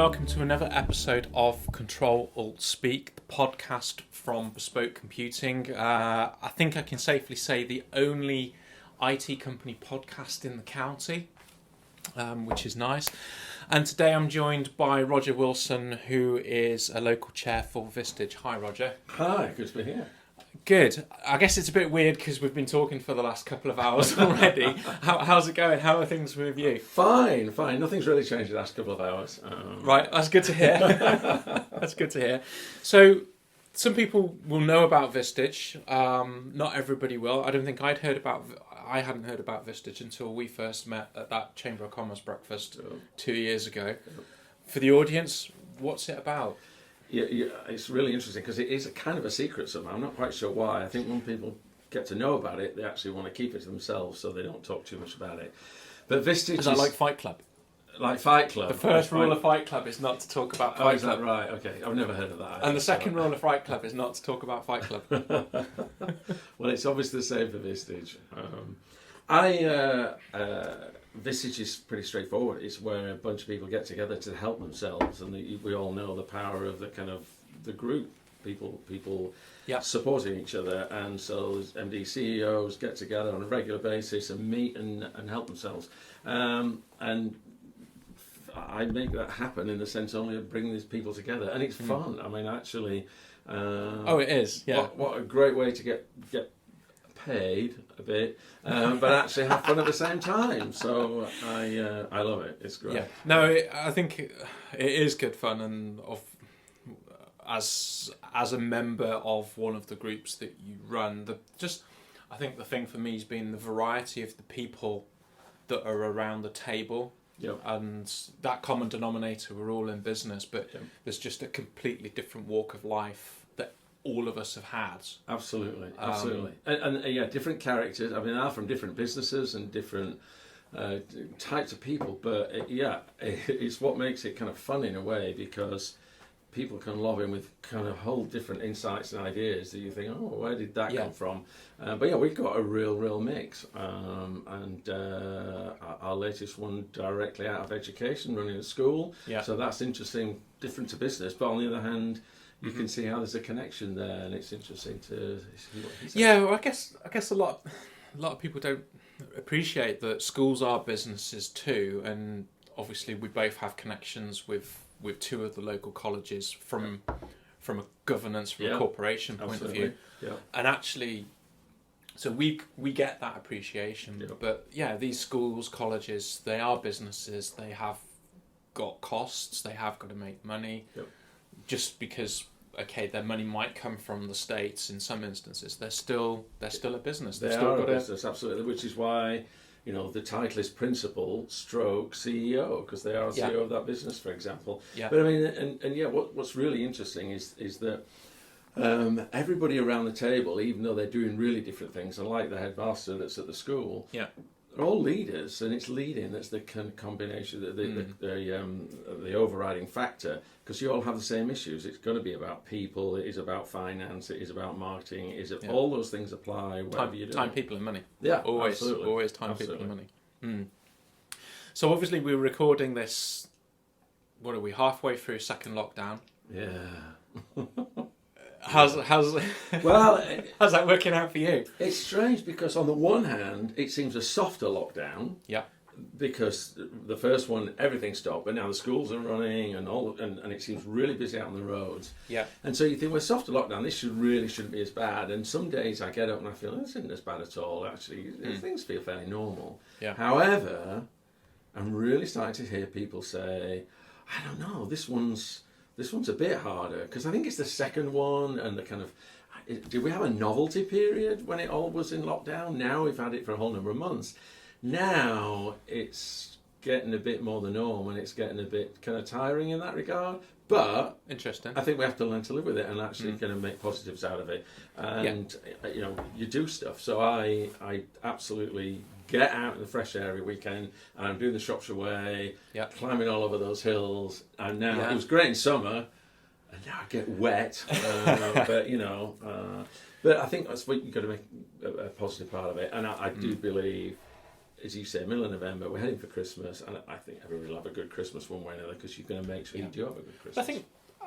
welcome to another episode of Ctrl Alt Speak, the podcast from Bespoke Computing. I think I can safely say the only IT company podcast in the county, which is nice. And today I'm joined by Roger Wilson, who is a local chair for Vistage. Hi, Roger. Hi, good to be here. Good. I guess it's a bit weird because we've been talking for the last couple of hours already. How's it going? How are things with you? Fine. Nothing's really changed the last couple of hours. Right, that's good to hear. That's good to hear. So, some people will know about Vistage. Not everybody will. I don't think I hadn't heard about Vistage until we first met at that Chamber of Commerce breakfast 2 years ago. For the audience, what's it about? Yeah, it's really interesting because it is a kind of a secret somehow. I'm not quite sure why. I think when people get to know about it, they actually want to keep it to themselves so they don't talk too much about it. But Vistage is that like Fight Club? Like Fight Club. The first rule of Fight Club is not to talk about Fight Club. Is that right? Okay, I've never heard of that. And the second rule of Fight Club is not to talk about Fight Club. Well, it's obviously the same for Vistage. Vistage is pretty straightforward. It's where a bunch of people get together to help themselves, and we all know the power of the group, people supporting each other, and so MD CEOs get together on a regular basis and meet and help themselves, and I make that happen in the sense only of bringing these people together, and it's fun. I mean, actually, it is. Yeah. What a great way to get paid a bit, but actually have fun at the same time. So I love it. It's great. Yeah. No, I think it is good fun, and as a member of one of the groups that you run, I think the thing for me has been the variety of the people that are around the table. Yep. And that common denominator, we're all in business, but there's just a completely different walk of life that all of us have had. Absolutely. And different characters. I mean, they're from different businesses and different types of people, but it's what makes it kind of fun in a way, because people can lob in with kind of whole different insights and ideas that you think, oh, where did that come from? But we've got a real mix. And our latest one directly out of education, running a school. Yeah. So that's interesting, different to business. But on the other hand, you can see how there's a connection there, and it's interesting to see what he says. Yeah, well, I guess a lot of people don't appreciate that schools are businesses too, and obviously we both have connections with two of the local colleges from a governance, from a corporation point of view. Yeah. And actually, so we get that appreciation. Yeah. But these schools, colleges, they are businesses. They have got costs. They have got to make money. Yep. Just because their money might come from the States in some instances, they're still a business. They are a business, absolutely. Which is why, the title is principal stroke CEO, because they are CEO of that business, for example. Yeah. But I mean, what's really interesting is that everybody around the table, even though they're doing really different things, and like the headmaster that's at the school, they're all leaders, and it's leading that's the combination, the overriding factor, because you all have the same issues. It's going to be about people, it is about finance, it is about marketing, all those things apply wherever you do. Time, people and money. Yeah, always time, people and money. Mm. So obviously we're recording this, what are we, halfway through second lockdown? Yeah. How's that working out for you? It's strange because on the one hand, it seems a softer lockdown. Yeah. Because the first one, everything stopped, but now the schools are running and it seems really busy out on the roads. Yeah. And so you think, well, softer lockdown, this shouldn't be as bad. And some days I get up and I feel, this isn't as bad at all. Actually, things feel fairly normal. Yeah. However, I'm really starting to hear people say, I don't know, this one's a bit harder, because I think it's the second one, and the kind of, did we have a novelty period when it all was in lockdown? Now we've had it for a whole number of months. Now it's getting a bit more the norm, and it's getting a bit kind of tiring in that regard. But interesting. I think we have to learn to live with it and actually kind of make positives out of it. And you do stuff. So I absolutely get out in the fresh air every weekend, and I'm doing the Shropshire Way, climbing all over those hills. And now it was great in summer, and now I get wet. But I think that's what you've got to make a positive part of it. And I do believe as you say, middle of November, we're heading for Christmas, and I think everybody will have a good Christmas one way or another, because you're going to make sure you do have a good Christmas.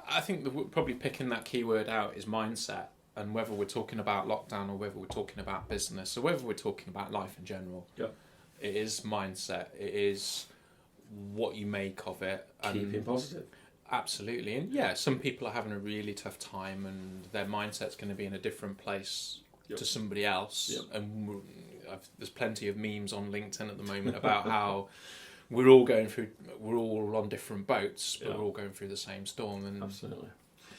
I think that probably picking that keyword out is mindset, and whether we're talking about lockdown or whether we're talking about business or whether we're talking about life in general, it is mindset. It is what you make of it. Keeping positive. Absolutely. And some people are having a really tough time, and their mindset's going to be in a different place to somebody else. And there's plenty of memes on LinkedIn at the moment about how we're all on different boats, but we're all going through the same storm. And absolutely.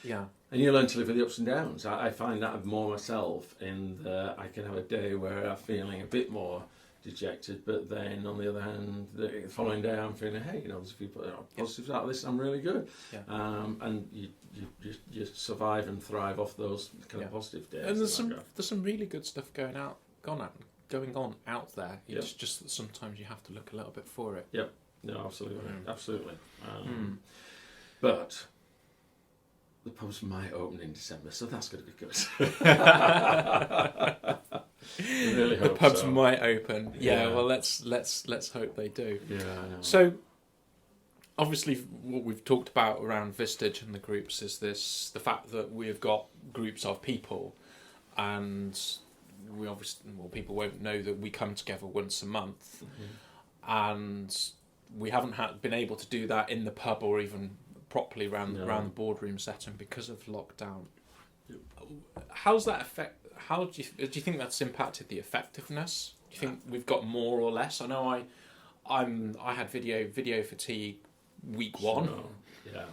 Yeah. And you learn to live with the ups and downs. I find that more myself, in that I can have a day where I'm feeling a bit more dejected, but then on the other hand, the following day I'm feeling, hey, there's a few positives out of this, I'm really good. And you survive and thrive off those kind of positive days. And there's some really good stuff going on out there. It's just that sometimes you have to look a little bit for it. Yep. No, absolutely. But the pubs might open in December, so that's going to be good. I really hope the pubs so. might open. Well, let's hope they do. Yeah, I know. So, obviously, what we've talked about around Vistage and the groups is the fact that we've got groups of people, and we people won't know that we come together once a month, and we haven't been able to do that in the pub or even properly around the boardroom setting because of lockdown. How's that affect? How do you think that's impacted the effectiveness? Do you think we've got more or less? I know I had video fatigue week one. Yeah,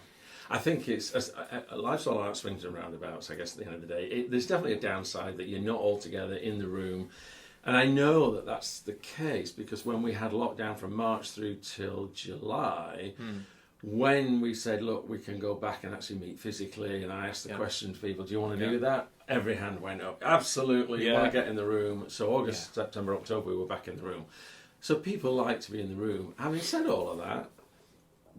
I think it's life's all about swings and roundabouts. I guess at the end of the day, there's definitely a downside that you're not all together in the room, and I know that that's the case because when we had lockdown from March through till July. When we said, look, we can go back and actually meet physically, and I asked the question to people, do you want to do that? Every hand went up. Absolutely, you want to get in the room. So August, September, October, we were back in the room. So people like to be in the room. Having said all of that,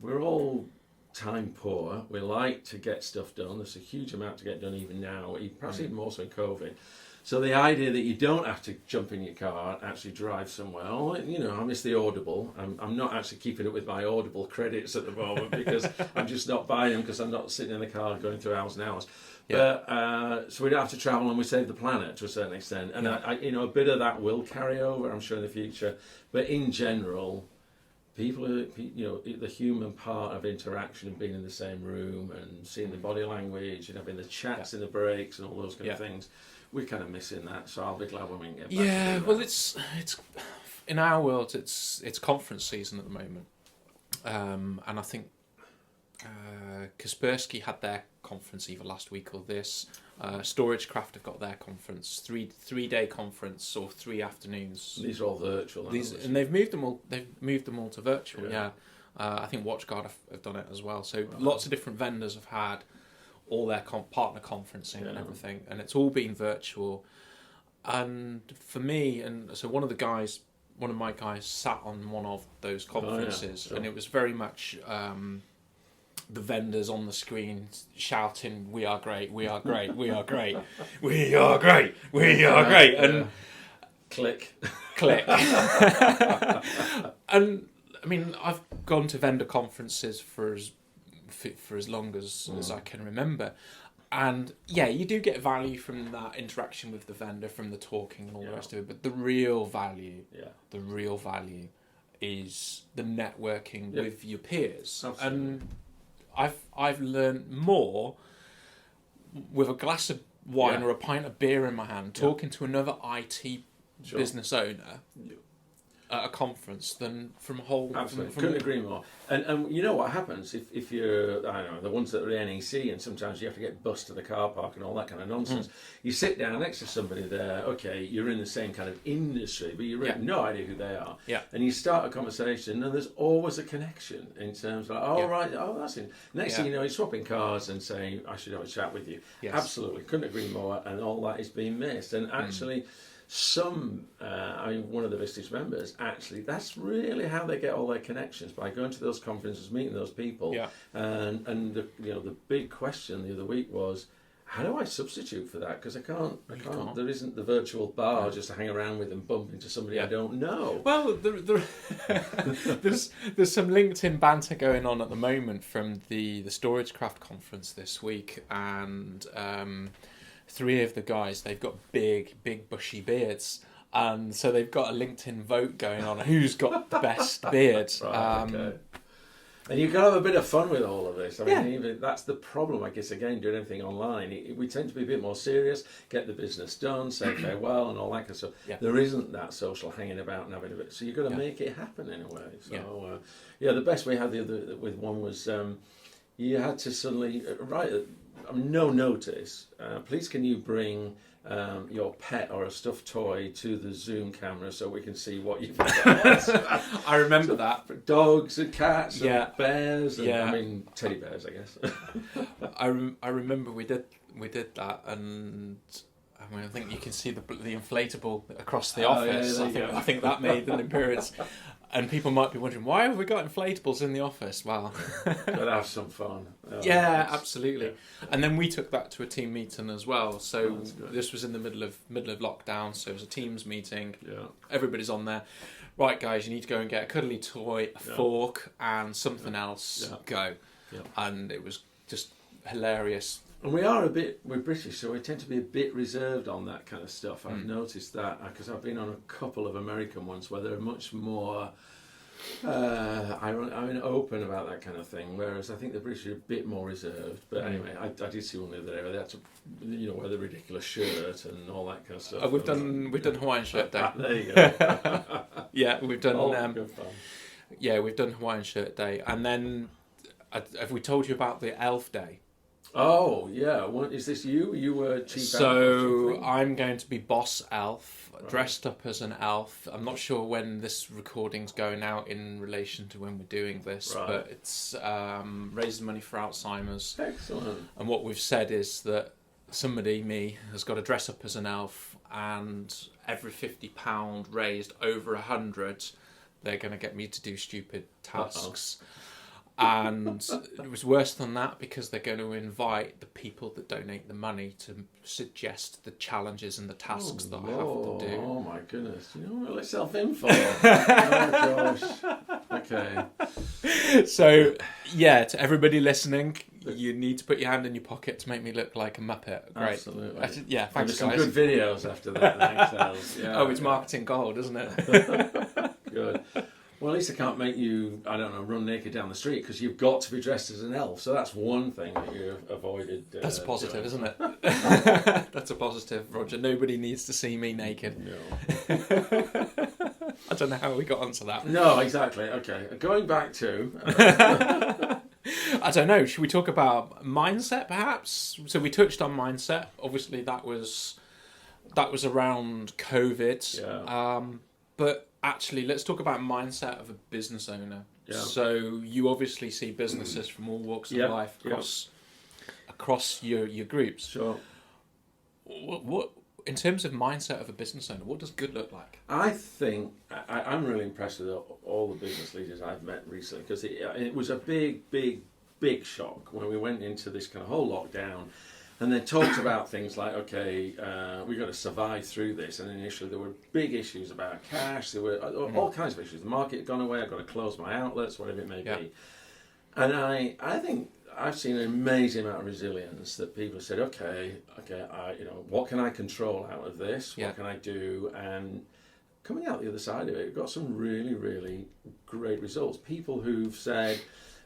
we're all time poor. We like to get stuff done. There's a huge amount to get done even now, perhaps even more so in COVID. So the idea that you don't have to jump in your car and actually drive somewhere, I miss the Audible. I'm not actually keeping up with my Audible credits at the moment because I'm just not buying them because I'm not sitting in the car going through hours and hours. But, so we don't have to travel and we save the planet to a certain extent. And a bit of that will carry over, I'm sure, in the future. But in general, people are, the human part of interaction and being in the same room and seeing the body language and having the chats in the breaks and all those kind of things. We're kind of missing that, so I'll be glad when we can get back. Yeah, well, it's in our world, it's conference season at the moment, and I think Kaspersky had their conference either last week or this. Storagecraft have got their conference, three-day conference or 3 afternoons. These are all virtual. And they've moved them all to virtual. Yeah, I think WatchGuard have done it as well. So lots of different vendors have had all their partner conferencing and everything, and it's all been virtual. And for me, and so one of my guys sat on one of those conferences, and it was very much the vendors on the screen shouting, "We are great, we are great, we are great, we are great, we are great," and click. And I mean, I've gone to vendor conferences for as long as I can remember, and you do get value from that interaction with the vendor, from the talking and all the rest of it, but the real value is the networking with your peers. Absolutely. And I've learned more with a glass of wine or a pint of beer in my hand talking to another IT business owner at a conference than from a whole... Absolutely, couldn't agree more. And you know what happens if you're, I don't know, the ones that are NEC, and sometimes you have to get bused to the car park and all that kind of nonsense. You sit down next to somebody there, okay, you're in the same kind of industry, but you have no idea who they are. And you start a conversation, and there's always a connection in terms of, that's it. Next thing you know, you're swapping cars and saying, I should have a chat with you. Absolutely, couldn't agree more, and all that is being missed. And actually... one of the Vistage members, actually, that's really how they get all their connections, by going to those conferences, meeting those people. And the big question the other week was, how do I substitute for that? Because I can't. There isn't the virtual bar just to hang around with and bump into somebody I don't know. Well, there's some LinkedIn banter going on at the moment from the StorageCraft conference this week, and 3 of the guys, they've got big bushy beards. And so they've got a LinkedIn vote going on who's got the best beard. Right, okay. And you've got to have a bit of fun with all of this. I mean, even that's the problem, I guess, again, doing everything online. We tend to be a bit more serious, get the business done, say farewell and all that kind of stuff. Yeah. There isn't that social hanging about and having a bit. So you've got to make it happen in a way. So, the best we had the other with one was you had to suddenly write, no notice, please can you bring your pet or a stuffed toy to the Zoom camera so we can see what you've got. I remember that. For dogs and cats and bears and I mean teddy bears, I guess. I remember we did that, and I think you can see the inflatable across the office. I think that made an appearance. And people might be wondering, why have we got inflatables in the office? Well, gotta have some fun. Absolutely. Yeah. And then we took that to a team meeting as well. So this was in the middle of lockdown. So it was a Teams meeting. Yeah. Everybody's on there. Right, guys, you need to go and get a cuddly toy, a fork, and something else. Yeah. Go. Yeah. And it was just hilarious. And we're British, so we tend to be a bit reserved on that kind of stuff. I've noticed that because I've been on a couple of American ones where they're much more open about that kind of thing, whereas I think the British are a bit more reserved. But anyway, I did see one the other day where they had to, wear the ridiculous shirt and all that kind of stuff. We've done Hawaiian Shirt Day. There you go. Yeah, we've done. Good fun. Yeah, we've done Hawaiian Shirt Day, and then have we told you about the Elf Day? Oh, yeah. What, is this you? You were chief elf? So I'm going to be boss elf, dressed up as an elf. I'm not sure when this recording's going out in relation to when we're doing this, but it's raising money for Alzheimer's. Excellent. And what we've said is that somebody, me, has got to dress up as an elf, and every £50 raised over 100, they're going to get me to do stupid tasks. And it was worse than that because they're going to invite the people that donate the money to suggest the challenges and the tasks that I have to do. Oh my goodness! You know what? Let's self-info. Oh gosh. Okay. So to everybody listening, you need to put your hand in your pocket to make me look like a Muppet. Great. Absolutely. Thanks, There's some good videos after that. Thanks, yeah, it's marketing gold, isn't it? Good. Well, at least I can't make you, run naked down the street because you've got to be dressed as an elf. So that's one thing that you've avoided. That's a positive, isn't it? That's a positive, Roger. Nobody needs to see me naked. No. I don't know how we got onto that. No, exactly. Okay. Going back to... I don't know. Should we talk about mindset, perhaps? So we touched on mindset. Obviously, that was around COVID. Yeah. But actually, let's talk about mindset of a business owner. Yeah. So you obviously see businesses from all walks of life across your groups. Sure. What in terms of mindset of a business owner, what does good look like? I think I'm really impressed with all the business leaders I've met recently because it was a big shock when we went into this kind of whole lockdown. And they talked about things like, okay, we've got to survive through this. And initially there were big issues about cash. There were all kinds of issues. The market had gone away. I've got to close my outlets, whatever it may be. And I think I've seen an amazing amount of resilience that people have said, okay, what can I control out of this? What can I do? And coming out the other side of it, we've got some really, really great results. People who've said,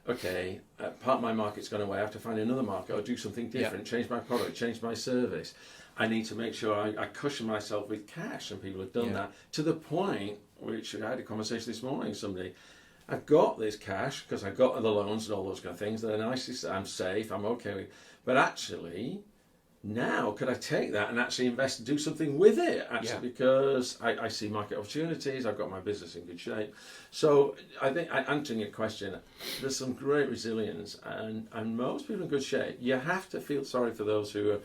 okay, part of my market's gone away, I have to find another market or do something different, change my product, change my service. I need to make sure I cushion myself with cash, and people have done that to the point, which I had a conversation this morning with somebody, I've got this cash because I got the loans and all those kind of things, they're nice, I'm safe, I'm okay with, but actually, now could I take that and actually invest and do something with it because I see market opportunities, I've got my business in good shape. So I think, answering your question, there's some great resilience and most people in good shape. You have to feel sorry for those who are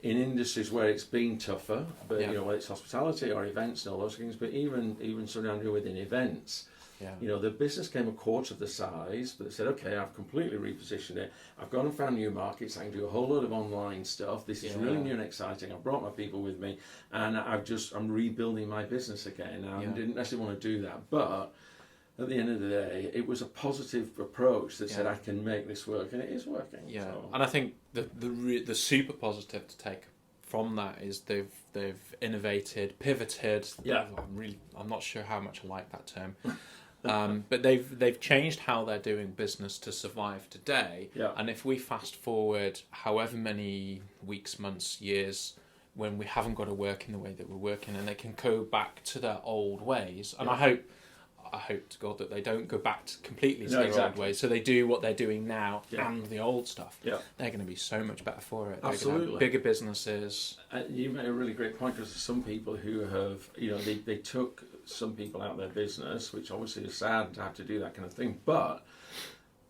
in industries where it's been tougher, but whether it's hospitality or events and all those things, but even surrounding within events, Yeah. You know, the business came a quarter of the size, but they said, okay, I've completely repositioned it. I've gone and found new markets. I can do a whole lot of online stuff. This is really new and exciting. I've brought my people with me, and I'm rebuilding my business again. Now, I didn't necessarily want to do that, but at the end of the day, it was a positive approach that said, I can make this work, and it is working. Yeah, so. And I think the super positive to take from that is they've innovated, pivoted. Yeah. I'm not sure how much I like that term. But they've changed how they're doing business to survive today. Yeah. And if we fast forward however many weeks, months, years, when we haven't got to work in the way that we're working, and they can go back to their old ways, and I hope to God that they don't go back completely to their old ways. So they do what they're doing now and the old stuff. Yeah. They're going to be so much better for it. Absolutely. They're going to have bigger businesses. You made a really great point, because there's some people who have, you know, they took some people out of their business, which obviously is sad to have to do that kind of thing, but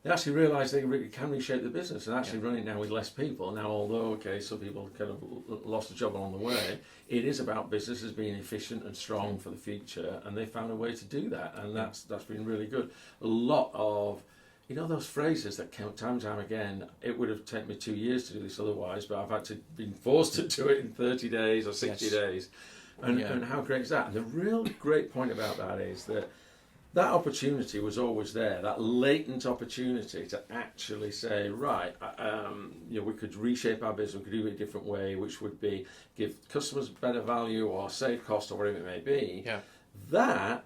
they actually realise they really can reshape the business and actually run it now with less people. Now, although, okay, some people kind of lost a job along the way, it is about businesses being efficient and strong for the future, and they found a way to do that, and that's been really good. A lot of, you know, those phrases that count time and time again, it would have taken me 2 years to do this otherwise, but I've had to been forced to do it in 30 days or 60 days. And how great is that? And the real great point about that is that opportunity was always there, that latent opportunity to actually say, right, you know, we could reshape our business, we could do it a different way, which would be give customers better value or save cost or whatever it may be. Yeah. That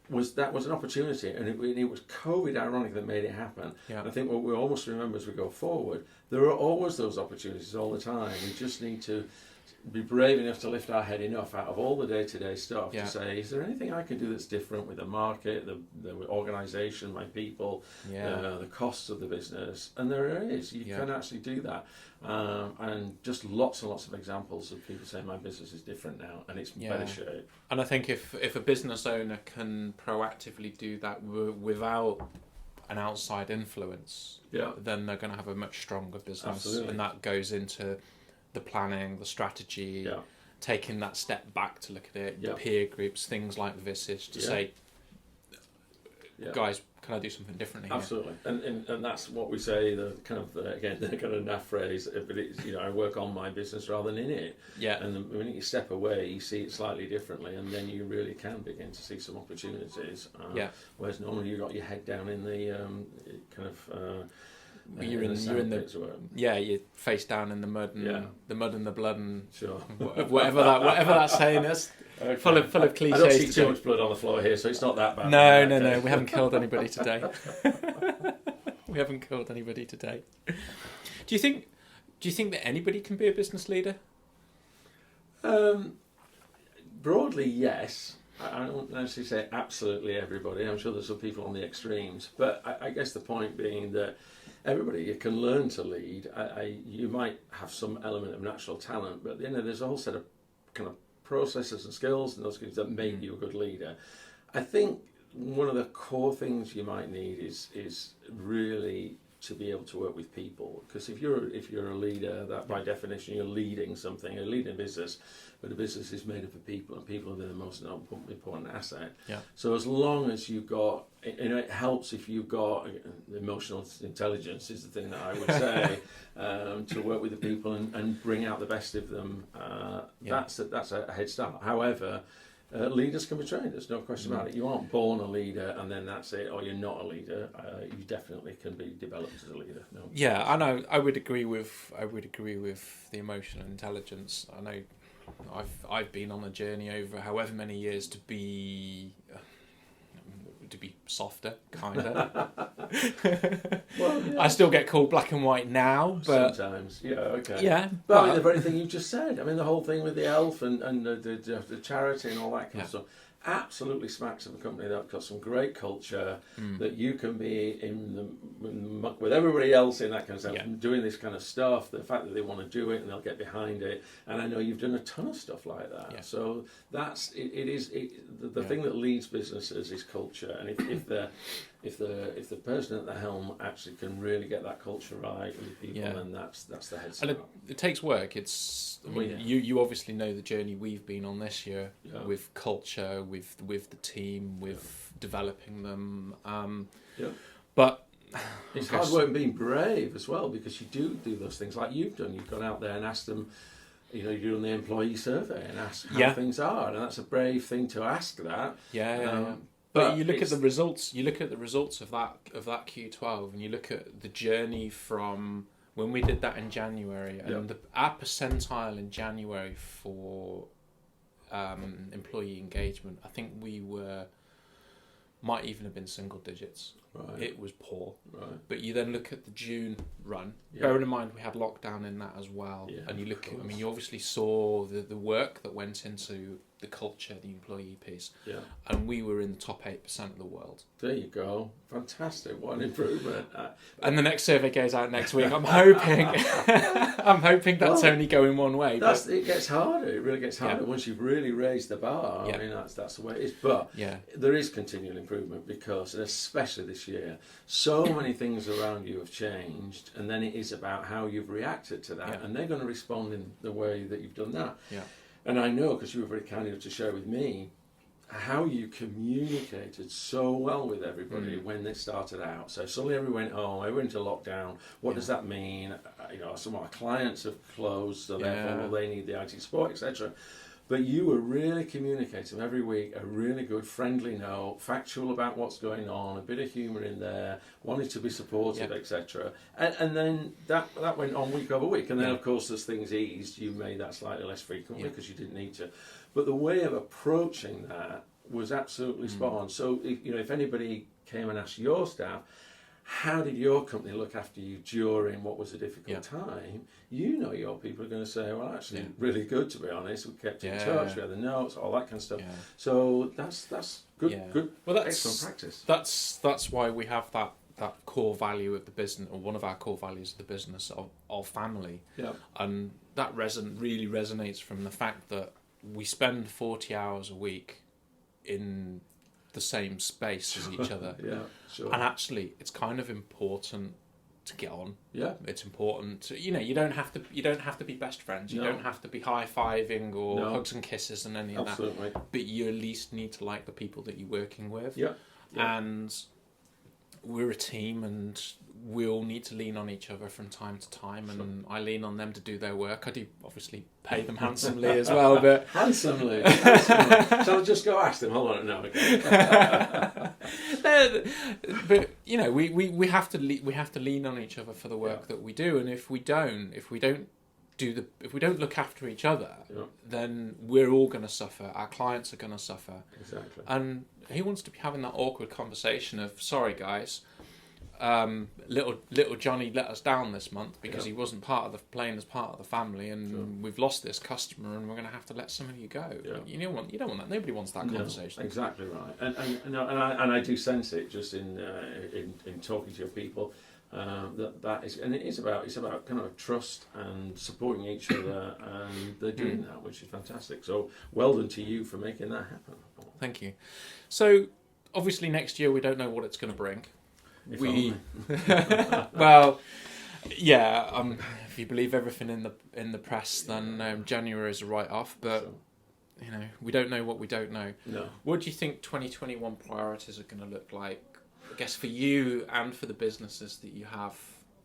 was an opportunity, and it was COVID, ironically, that made it happen. Yeah. And I think what we almost remember as we go forward, there are always those opportunities all the time. We just need to be brave enough to lift our head enough out of all the day-to-day stuff to say, is there anything I can do that's different with the market, the organisation, my people, the costs of the business? And there is. You can actually do that. And just lots and lots of examples of people saying my business is different now and it's in better shape. And I think if a business owner can proactively do that without an outside influence, then they're going to have a much stronger business. Absolutely. And that goes into the planning, the strategy, taking that step back to look at it, the peer groups, things like Vistage to say, guys, can I do something differently here? Absolutely. And that's what we say, the kind of naff phrase, but it's, you know, I work on my business rather than in it. Yeah. And the minute you step away, you see it slightly differently, and then you really can begin to see some opportunities. Whereas normally you've got your head down in the you're you're face down in the mud and the mud and the blood and whatever that saying is. Okay. Full of cliches. I don't see too much blood on the floor here, so it's not that bad. No, we haven't killed anybody today. We haven't killed anybody today. Do you think that anybody can be a business leader? Broadly, yes. I don't necessarily say absolutely everybody. I'm sure there's some people on the extremes, but I guess the point being that everybody can learn to lead. You might have some element of natural talent, but at the end of there's a whole set of kind of processes and skills and those things that make you a good leader. I think one of the core things you might need is really to be able to work with people, because if you're a leader, that by definition you're leading something. You're leading a business, but a business is made up of people, and people are the most important asset. Yeah. So as long as you've got, you know, it helps if you've got emotional intelligence is the thing that I would say to work with the people and bring out the best of them. That's a head start. However, leaders can be trained, there's no question about it. You aren't born a leader and then that's it, or you're not a leader. You definitely can be developed as a leader. No. Yeah, I know. I would agree with the emotional intelligence. I know I've been on a journey over however many years to be softer, kinda. Well, yeah. I still get called black and white now, but sometimes, okay. Yeah, but I mean, the very thing you just said. I mean, the whole thing with the elf and the charity and all that kind of stuff absolutely smacks of a company that's got some great culture, that you can be in the muck with everybody else in that kind of stuff, doing this kind of stuff. The fact that they want to do it and they'll get behind it, and I know you've done a ton of stuff like that. Yeah. So that's the thing that leads businesses is culture, and if the person at the helm actually can really get that culture right with people, then that's the head start. And it takes work. You obviously know the journey we've been on this year with culture, with the team, with developing them. Yeah. But it's hard work being brave as well, because you do those things like you've done. You've gone out there and asked them, you're doing the employee survey and ask how things are, and that's a brave thing to ask that. But you look at the results. You look at the results of that Q12, and you look at the journey from when we did that in January, and our percentile in January for employee engagement. I think we might even have been single digits. Right. It was poor. Right. But you then look at the June run. Bearing in mind we had lockdown in that as well, and you look at. I mean, you obviously saw the work that went into the culture, the employee piece. Yeah. And we were in the top 8% of the world. There you go. Fantastic. What an improvement. And the next survey goes out next week. I'm hoping that's only going one way. It gets harder. It really gets harder once you've really raised the bar. I mean, that's the way it is. But there is continual improvement because, and especially this year, so many things around you have changed, and then it is about how you've reacted to that, and they're going to respond in the way that you've done that. Yeah. And I know, because you were very kind enough to share with me, how you communicated so well with everybody when it started out. So suddenly everyone went home, everyone went into lockdown. What does that mean? Some of our clients have closed, so therefore they need the IT support, etc. But you were really communicating every week, a really good, friendly note, factual about what's going on, a bit of humour in there, wanted to be supportive, etc. And then that went on week over week. And then, of course, as things eased, you made that slightly less frequently because you didn't need to. But the way of approaching that was absolutely spot on. So, if anybody came and asked your staff, how did your company look after you during what was a difficult time? Your people are going to say, well, actually, really good, to be honest. We kept in touch, we had the notes, all that kind of stuff. Yeah. So that's good, good, excellent practice. That's why we have that core value of the business, or one of our core values of the business, of family. Yeah. And that really resonates from the fact that we spend 40 hours a week in the same space as each other. And actually, it's kind of important to get on. Yeah. It's important to, you don't have to be best friends. You don't have to be high-fiving or hugs and kisses and any of that. But you at least need to like the people that you're working with. Yeah. And we're a team, and we all need to lean on each other from time to time, and I lean on them to do their work. I do obviously pay them handsomely as well, but handsomely. Shall I just go ask them? Hold on, no. Okay. But we have to lean on each other for the work that we do, and if we don't look after each other, then we're all going to suffer. Our clients are going to suffer. Exactly. And who wants to be having that awkward conversation of, sorry guys, little Johnny let us down this month because he wasn't playing as part of the family, and we've lost this customer, and we're going to have to let some of you go. Yeah. You don't want that. Nobody wants that conversation. Exactly right. And I do sense it just in talking to your people. That is, and it's about kind of trust and supporting each other, and they're doing that, which is fantastic. So well done to you for making that happen. Thank you. So obviously next year we don't know what it's going to bring. Well, if you believe everything in the press, then January is a write-off. But we don't know what we don't know. No. What do you think 2021 priorities are going to look like? I guess for you and for the businesses that you have.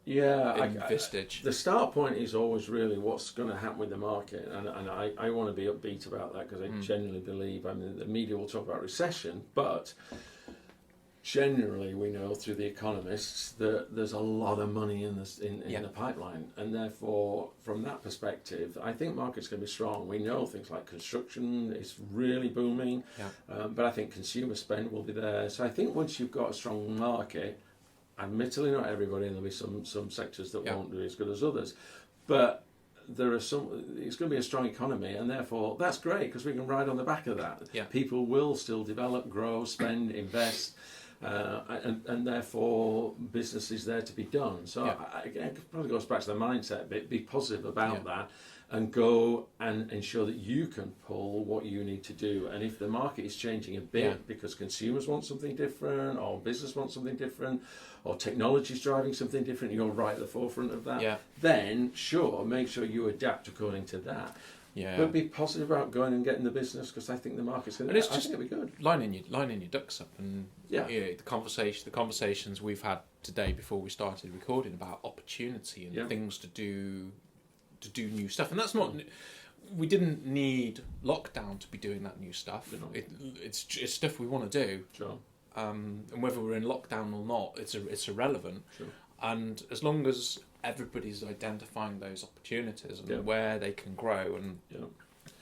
In Vistage. The start point is always really what's going to happen with the market, and I want to be upbeat about that, because I genuinely believe. I mean, the media will talk about recession, but generally we know through the economists that there's a lot of money in the pipeline, and therefore from that perspective I think market's going to be strong. We know things like construction is really booming, but I think consumer spend will be there. So I think once you've got a strong market, admittedly not everybody, and there'll be some sectors that won't do as good as others, but there are some. It's going to be a strong economy, and therefore that's great, because we can ride on the back of that. People will still develop, grow, spend, invest. And therefore business is there to be done. So it probably goes back to the mindset bit. Be positive about that, and go and ensure that you can pull what you need to do. And if the market is changing a bit because consumers want something different, or business wants something different, or technology is driving something different, you're right at the forefront of that, then sure, make sure you adapt according to that. Yeah. But be positive about going and getting the business, because I think the market's going to. It's just it'll be good. Lining your ducks up, and the conversations we've had today before we started recording about opportunity and things to do new stuff, and that's not. We didn't need lockdown to be doing that new stuff. It's stuff we want to do. Sure. And whether we're in lockdown or not, it's irrelevant. Sure. And as long as everybody's identifying those opportunities and where they can grow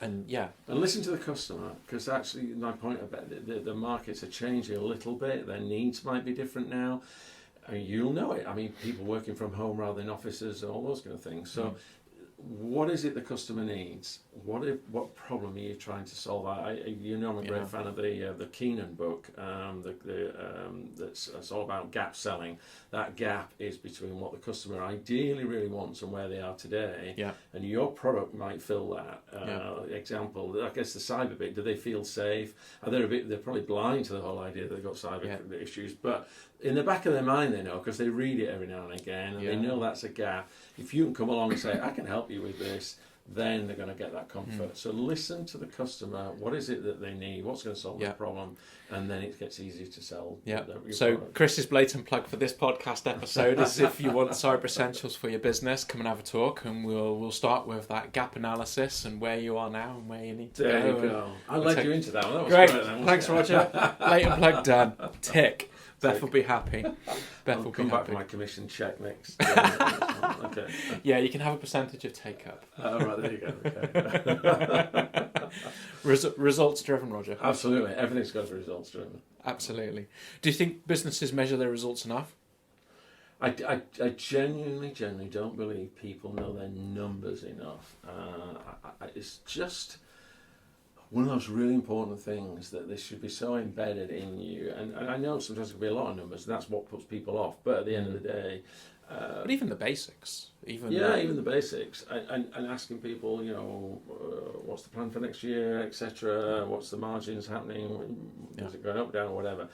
and listen to the customer, because actually my point about the markets are changing a little bit. Their needs might be different now. I mean, you'll know it. I mean, people working from home rather than offices and all those kind of things. So what is it the customer needs? What problem are you trying to solve? I'm a great fan of the Keenan book. That's all about gap selling. That gap is between what the customer ideally really wants and where they are today. Yeah. And your product might fill that. Example, I guess the cyber bit. Do they feel safe? They're probably blind to the whole idea that they've got cyber issues, but in the back of their mind they know, because they read it every now and again, and they know that's a gap. If you can come along and say, I can help you with this, then they're going to get that comfort. So listen to the customer. What is it that they need? What's going to solve the problem? And then it gets easier to sell. Yeah. So product. Chris's blatant plug for this podcast episode is, if you want cyber essentials for your business, come and have a talk, and we'll start with that gap analysis and where you are now and where you need to go. There you go. I led you into that one. That was great. Then, thanks, Roger. Blatant plug done. Tick. Beth will be happy. Beth will come back for my commission check next. Okay. Yeah, you can have a percentage of take up. Right, there you go. Okay. Results driven, Roger. Absolutely, everything's got to be results driven. Absolutely. Do you think businesses measure their results enough? I genuinely don't believe people know their numbers enough. It's just one of those really important things that this should be so embedded in you. And I know sometimes it can be a lot of numbers, and that's what puts people off. But at the end of the day... but even the basics. Even the basics. And asking people, what's the plan for next year, etc. What's the margins happening? Is it going up, down, or whatever?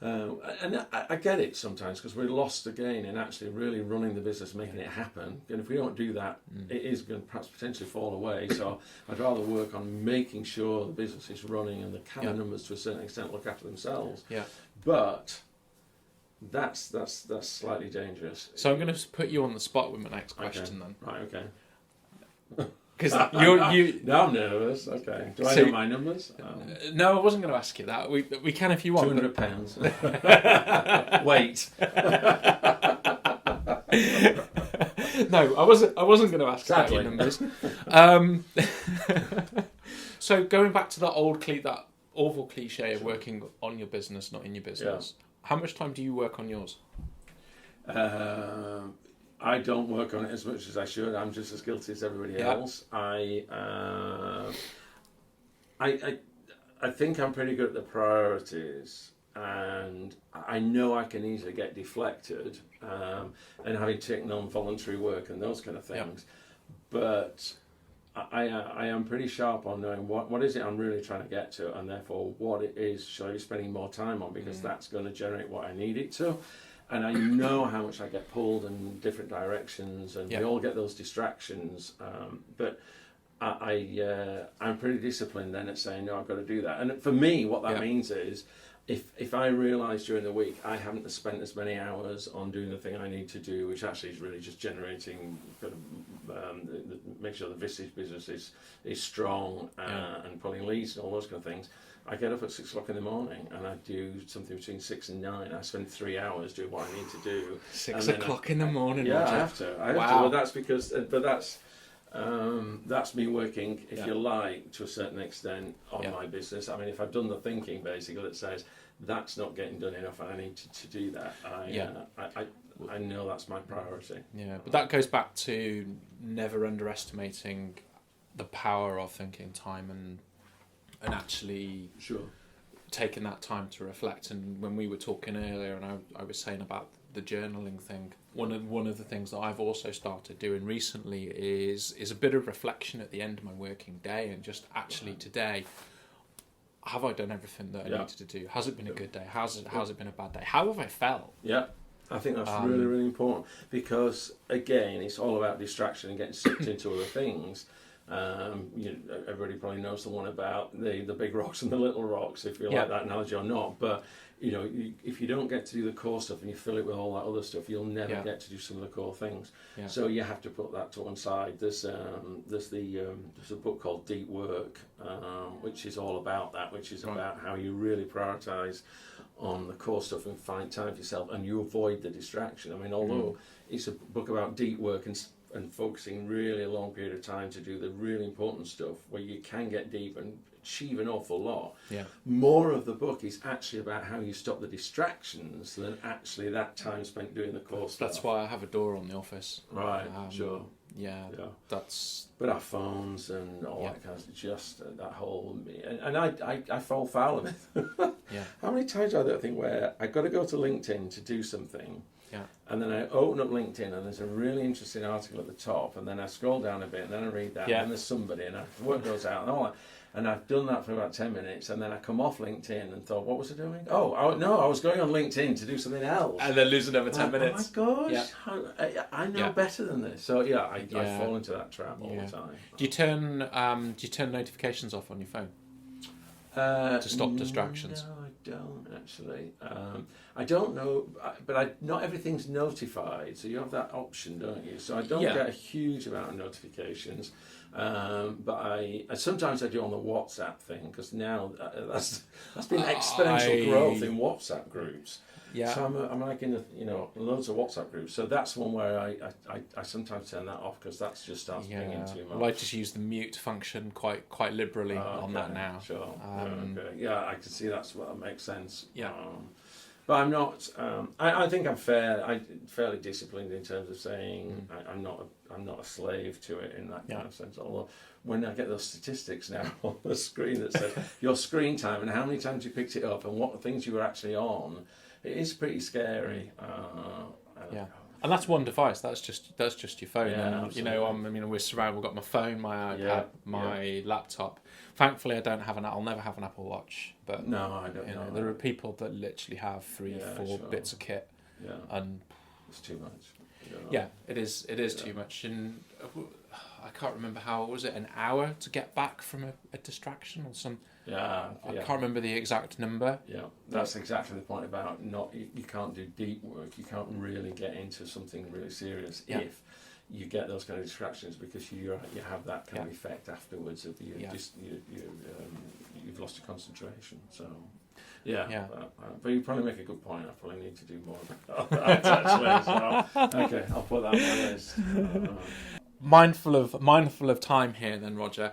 And I get it sometimes, because we're lost again in actually really running the business, making it happen. And if we don't do that, it is going to perhaps potentially fall away. So I'd rather work on making sure the business is running and the kind of numbers to a certain extent look after themselves. Yeah. But that's slightly dangerous. So I'm going to put you on the spot with my next question then. Right, okay. Because you now I'm nervous. Okay. Do I know my numbers? No, I wasn't going to ask you that. We can if you want. £200. Wait. No, I wasn't going to ask about your numbers. So going back to that awful cliche of working on your business, not in your business. How much time do you work on yours? I don't work on it as much as I should. I'm just as guilty as everybody else. I think I'm pretty good at the priorities, and I know I can easily get deflected, and having taken on voluntary work and those kind of things. But I am pretty sharp on knowing what is it I'm really trying to get to, and therefore what it is should I be spending more time on, because that's going to generate what I need it to. And I know how much I get pulled in different directions, and we all get those distractions. But I'm pretty disciplined then at saying, no, I've got to do that. And for me, what that means is, if I realise during the week I haven't spent as many hours on doing the thing I need to do, which actually is really just generating, make sure the Vistage business is strong and pulling leads and all those kind of things, I get up at 6 o'clock in the morning and I do something between 6 and 9. I spend 3 hours doing what I need to do. 6 o'clock in the morning. Yeah, I have to. Well, that's because, that's me working, if you like, to a certain extent on my business. I mean, if I've done the thinking basically that says that's not getting done enough and I need to do that, I know that's my priority. Yeah, but that goes back to never underestimating the power of thinking time and actually taking that time to reflect. And when we were talking earlier, and I was saying about the journaling thing, one of the things that I've also started doing recently is a bit of reflection at the end of my working day, and just actually today, have I done everything that I needed to do? Has it been a good day? Has it been a bad day? How have I felt? Yeah. I think that's really, really important, because again, it's all about distraction and getting sucked into other things. Everybody probably knows the one about the big rocks and the little rocks, if you like that analogy or not. But if you don't get to do the core stuff and you fill it with all that other stuff, you'll never get to do some of the core things. Yeah. So you have to put that to one side. There's a book called Deep Work, which is all about that, which is about how you really prioritise on the core stuff and find time for yourself, and you avoid the distraction. I mean, although it's a book about deep work and focusing really a long period of time to do the really important stuff where you can get deep and achieve an awful lot. Yeah. More of the book is actually about how you stop the distractions than actually that time spent doing the core stuff. That's why I have a door on the office. Right, sure. Yeah, that's... But our phones and all that kind of just that whole... And I fall foul of it. How many times I think where I've got to go to LinkedIn to do something, and then I open up LinkedIn and there's a really interesting article at the top, and then I scroll down a bit and then I read that, and then there's somebody, and work goes out and all that. And I've done that for about 10 minutes, and then I come off LinkedIn and thought, what was I doing? I was going on LinkedIn to do something else. And then losing over 10 minutes. Oh my gosh, I know better than this. So I fall into that trap all the time. Do you turn notifications off on your phone to stop distractions? No, I don't actually. I don't know, but not everything's notified, so you have that option, don't you? So I don't get a huge amount of notifications. But I sometimes I do on the WhatsApp thing, because now that's been exponential growth in WhatsApp groups. Yeah. So I'm like in loads of WhatsApp groups. So that's one where I sometimes turn that off, because that just starts pinging too much. Well, I just use the mute function quite liberally on that now. Sure. Yeah, I can see that makes sense. Yeah. But I'm not. I think I'm fairly disciplined in terms of saying I'm not a slave to it in that kind of sense. Although when I get those statistics now on the screen that says your screen time and how many times you picked it up and what things you were actually on, it is pretty scary. And that's one device. That's just your phone. Yeah, and, we're surrounded. We've got my phone, my iPad, my laptop. Thankfully, I'll never have an Apple Watch. But no, I don't. There are people that literally have 3-4 bits of kit. Yeah. And it's too much. Yeah, it is. It is too much. And I can't remember how was it, an hour to get back from a distraction or some. I can't remember the exact number. Yeah, that's exactly the point about you can't do deep work. You can't really get into something really serious if you get those kind of distractions, because you have that kind of effect afterwards of you've lost your concentration. So. But you probably make a good point. I probably need to do more of that actually. So, okay, I'll put that on my list. Mindful of time here, then, Roger.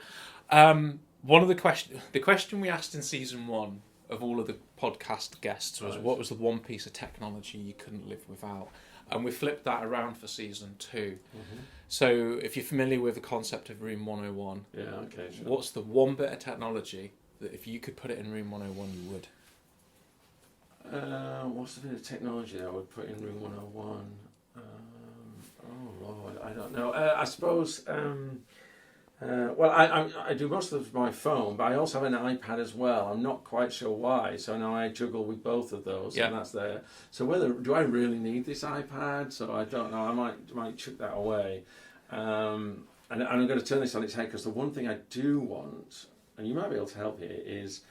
One of the question we asked in season 1 of all of the podcast guests was, what was the one piece of technology you couldn't live without? And we flipped that around for season 2. Mm-hmm. So if you're familiar with the concept of Room 101, sure. What's the one bit of technology that if you could put it in Room 101, you would? What's the bit of technology that I would put in Room 101? Lord, I don't know. I suppose. I do most of my phone, but I also have an iPad as well. I'm not quite sure why, so now I juggle with both of those, and that's there. So do I really need this iPad? So I don't know. I might chuck that away. And I'm going to turn this on its head, because the one thing I do want, and you might be able to help here, is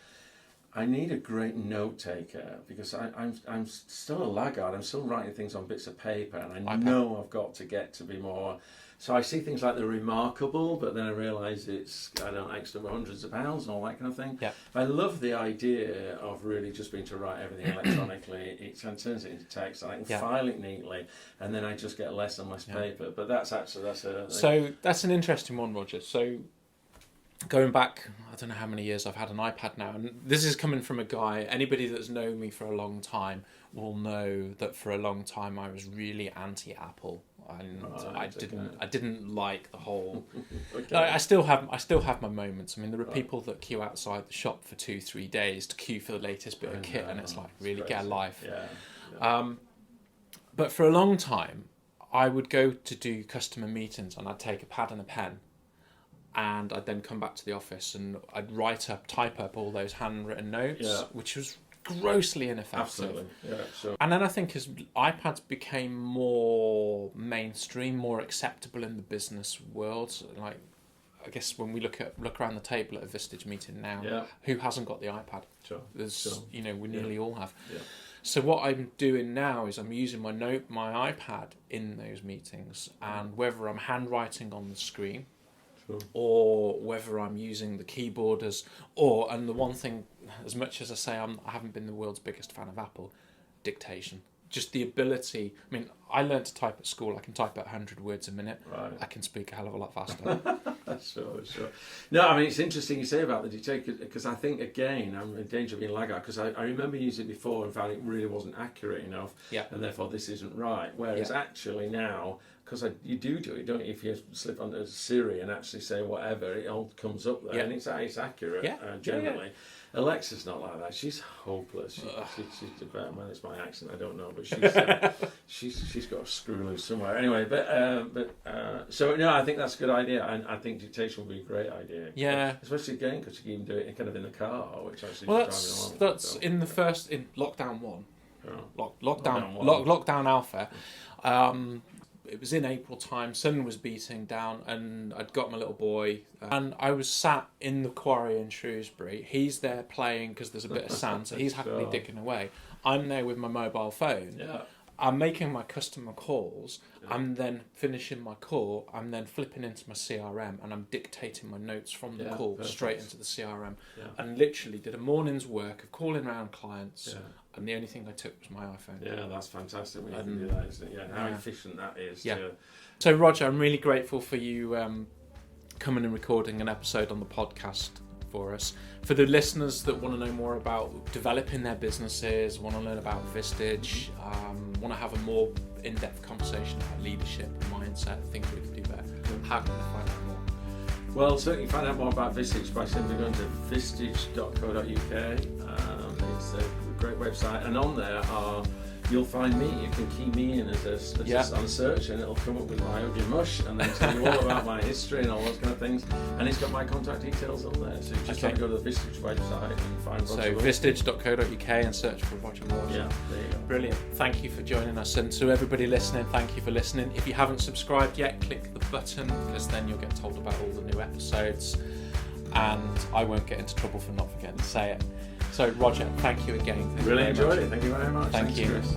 I need a great note taker, because I'm still a laggard. I'm still writing things on bits of paper, and I know I've got to get to be more. So I see things like the remarkable, but then I realise it's extra hundreds of pounds and all that kind of thing. Yeah. I love the idea of really just being to write everything electronically. It turns it into text, and I can file it neatly, and then I just get less and less paper. But that's an interesting one, Roger. So going back, I don't know how many years I've had an iPad now, and this is coming from a guy. Anybody that's known me for a long time will know that for a long time I was really anti-Apple. And I didn't like the whole. I still have my moments. I mean, there are people that queue outside the shop for 2-3 days to queue for the latest bit of kit, and it's like, really get a life. But for a long time, I would go to do customer meetings, and I'd take a pad and a pen, and I'd then come back to the office and I'd type up all those handwritten notes, which was grossly ineffective. Absolutely, yeah, sure. And then I think as iPads became more mainstream, more acceptable in the business world, like I guess when we look around the table at a Vistage meeting now, who hasn't got the iPad? Sure. We nearly all have. Yeah. So what I'm doing now is I'm using my iPad in those meetings, and whether I'm handwriting on the screen, or whether I'm using the keyboard and the one thing, as much as I say I haven't been the world's biggest fan of Apple, dictation. Just the ability. I mean, I learned to type at school. I can type at 100 words a minute. Right. I can speak a hell of a lot faster. Sure. No, I mean, it's interesting you say about the dictation, because I think, again, I'm in danger of being laggard, because I remember using it before and found it really wasn't accurate enough, and therefore this isn't right. Whereas actually now, because you do it, don't you? If you slip onto Siri and actually say whatever, it all comes up there, and it's accurate generally. Yeah. Alexa's not like that. She's hopeless. She's well, it's my accent. I don't know, but she's got a screw loose somewhere. Anyway, so no, I think that's a good idea, and I think dictation would be a great idea. Yeah, especially again because you can even do it kind of in the car, which actually that's in lockdown 1, lockdown alpha. It was in April time, sun was beating down, and I'd got my little boy, and I was sat in the quarry in Shrewsbury. He's there playing because there's a bit of sand, so he's happily digging away. I'm there with my mobile phone. Yeah. I'm making my customer calls. Yeah. I'm then finishing my call. I'm then flipping into my CRM, and I'm dictating my notes from the call straight into the CRM. Yeah. And literally did a morning's work of calling around clients. Yeah. And the only thing I took was my iPhone. Yeah, that's fantastic when you can do that, isn't it? Yeah, how efficient that is. Yeah. So, Roger, I'm really grateful for you coming and recording an episode on the podcast for us. For the listeners that want to know more about developing their businesses, want to learn about Vistage, want to have a more in-depth conversation about leadership and mindset, things we can do better, how can they find out more? Well, certainly find out more about Vistage by simply going to vistage.co.uk. It's a great website, and on there you'll find me. You can key me in as on search, and it'll come up with my ugly mush, and then tell you all about my history and all those kind of things. And it's got my contact details on there, so you just have to go to the Vistage website and find Roger. So vistage.co.uk and search for Roger Wilson. Yeah, there you go. Brilliant. Thank you for joining us, and to everybody listening, thank you for listening. If you haven't subscribed yet, click the button, because then you'll get told about all the new episodes, and I won't get into trouble for not forgetting to say it. So, Roger, thank you again. Really enjoyed it. Thank you very much. Thanks, Chris.